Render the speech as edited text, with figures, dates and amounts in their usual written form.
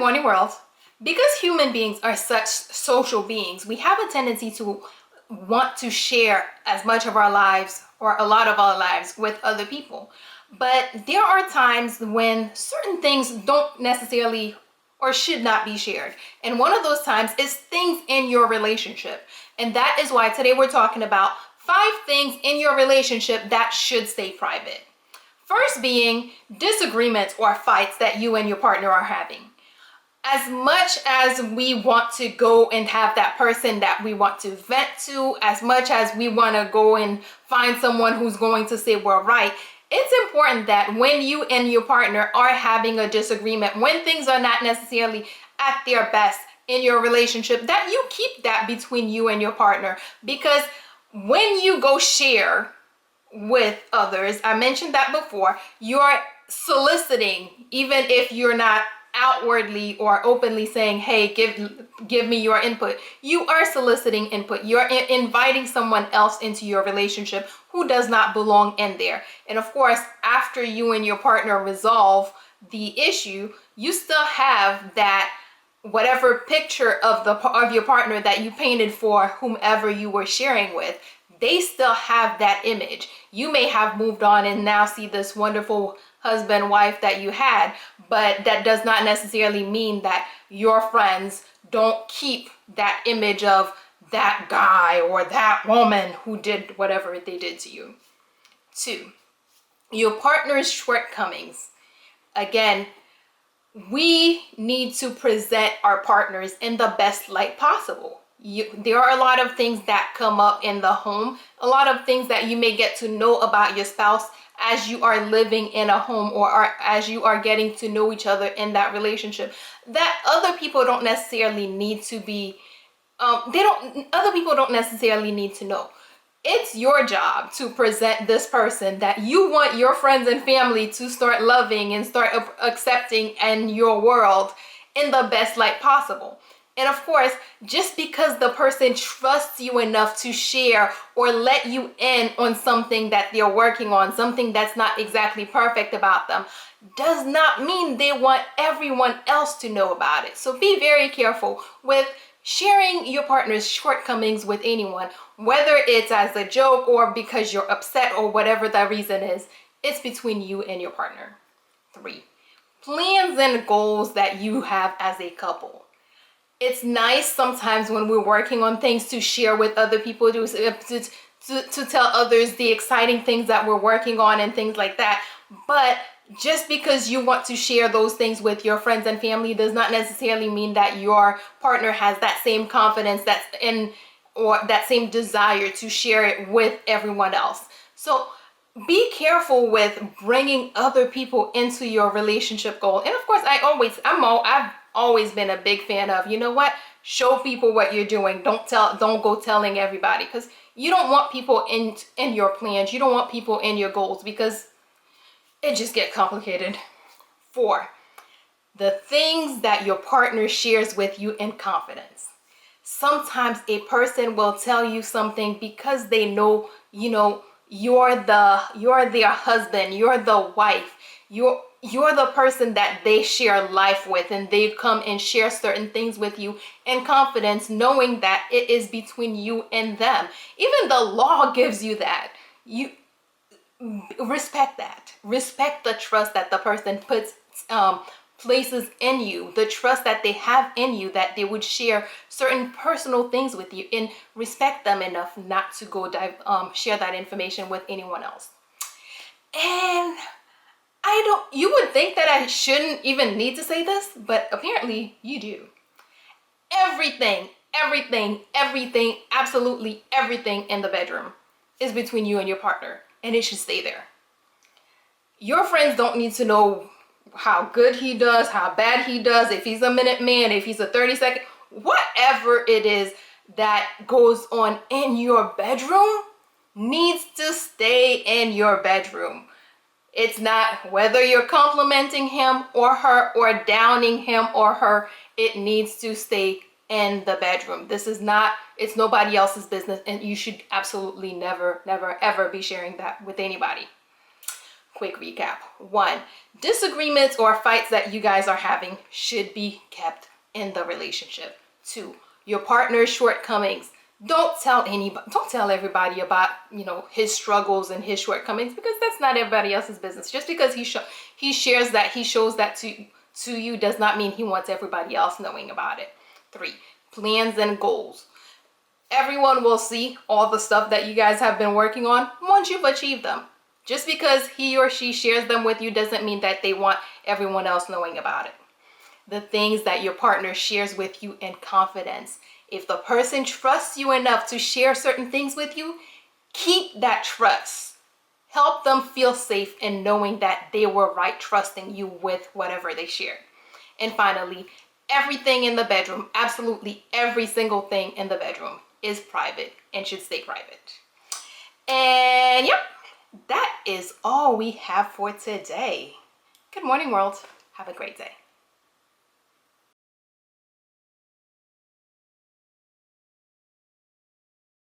morning, world. Because human beings are such social beings, we have a tendency to want to share as much of our lives or a lot of our lives with other people. But there are times when certain things don't necessarily or should not be shared. And one of those times is things in your relationship. And that is why today we're talking about 5 things in your relationship that should stay private. First being disagreements or fights that you and your partner are having. As much as we want to go and have that person that we want to vent to, as much as we want to go and find someone who's going to say we're right, it's important that when you and your partner are having a disagreement, when things are not necessarily at their best in your relationship, that you keep that between you and your partner. Because when you go share with others, I mentioned that before, you're soliciting, even if you're not outwardly or openly saying, hey, give me your input. You are soliciting input. You're inviting someone else into your relationship who does not belong in there. And of course, after you and your partner resolve the issue, you still have that whatever picture of your partner that you painted for whomever you were sharing with. They still have that image. You may have moved on and now see this wonderful husband, wife that you had, but that does not necessarily mean that your friends don't keep that image of that guy or that woman who did whatever they did to you. 2, your partner's shortcomings. Again, we need to present our partners in the best light possible. There are a lot of things that come up in the home, a lot of things that you may get to know about your spouse as you are living in a home or as you are getting to know each other in that relationship, that other people don't necessarily need to be, other people don't necessarily need to know. It's your job to present this person that you want your friends and family to start loving and start accepting in your world in the best light possible. And of course, just because the person trusts you enough to share or let you in on something that they're working on, something that's not exactly perfect about them, does not mean they want everyone else to know about it. So be very careful with sharing your partner's shortcomings with anyone, whether it's as a joke or because you're upset or whatever the reason is. It's between you and your partner. 3, plans and goals that you have as a couple. It's nice sometimes when we're working on things to share with other people, to tell others the exciting things that we're working on and things like that. But just because you want to share those things with your friends and family does not necessarily mean that your partner has that same confidence or that same desire to share it with everyone else. So be careful with bringing other people into your relationship goal. And of course, I've always been a big fan of, you know what? Show people what you're doing. Don't go telling everybody, because you don't want people in your plans. You don't want people in your goals because it just gets complicated. 4, the things that your partner shares with you in confidence. Sometimes a person will tell you something because they know, you're their husband, you're the wife, you're the person that they share life with, and they come and share certain things with you in confidence, knowing that it is between you and them. Even the law gives you that. You respect that. Respect the trust that the person places in you, the trust that they have in you, that they would share certain personal things with you, and respect them enough not to go share that information with anyone else. And you would think that I shouldn't even need to say this, but apparently you do. Everything, absolutely everything in the bedroom is between you and your partner, and it should stay there. Your friends don't need to know how good he does, how bad he does, if he's a minute man, if he's a 30-second, whatever it is that goes on in your bedroom needs to stay in your bedroom. It's not whether you're complimenting him or her or downing him or her. It needs to stay in the bedroom. It's nobody else's business, and you should absolutely never, ever be sharing that with anybody. quick recap. 1, disagreements or fights that you guys are having should be kept in the relationship. 2, your partner's shortcomings. Don't tell everybody about, his struggles and his shortcomings, because that's not everybody else's business. Just because he shows that to you does not mean he wants everybody else knowing about it. 3, plans and goals. Everyone will see all the stuff that you guys have been working on once you've achieved them. Just because he or she shares them with you doesn't mean that they want everyone else knowing about it. The things that your partner shares with you in confidence. If the person trusts you enough to share certain things with you, keep that trust. Help them feel safe in knowing that they were right trusting you with whatever they shared. And finally, everything in the bedroom, absolutely every single thing in the bedroom, is private and should stay private. And yep, that is all we have for today. Good morning, world. Have a great day.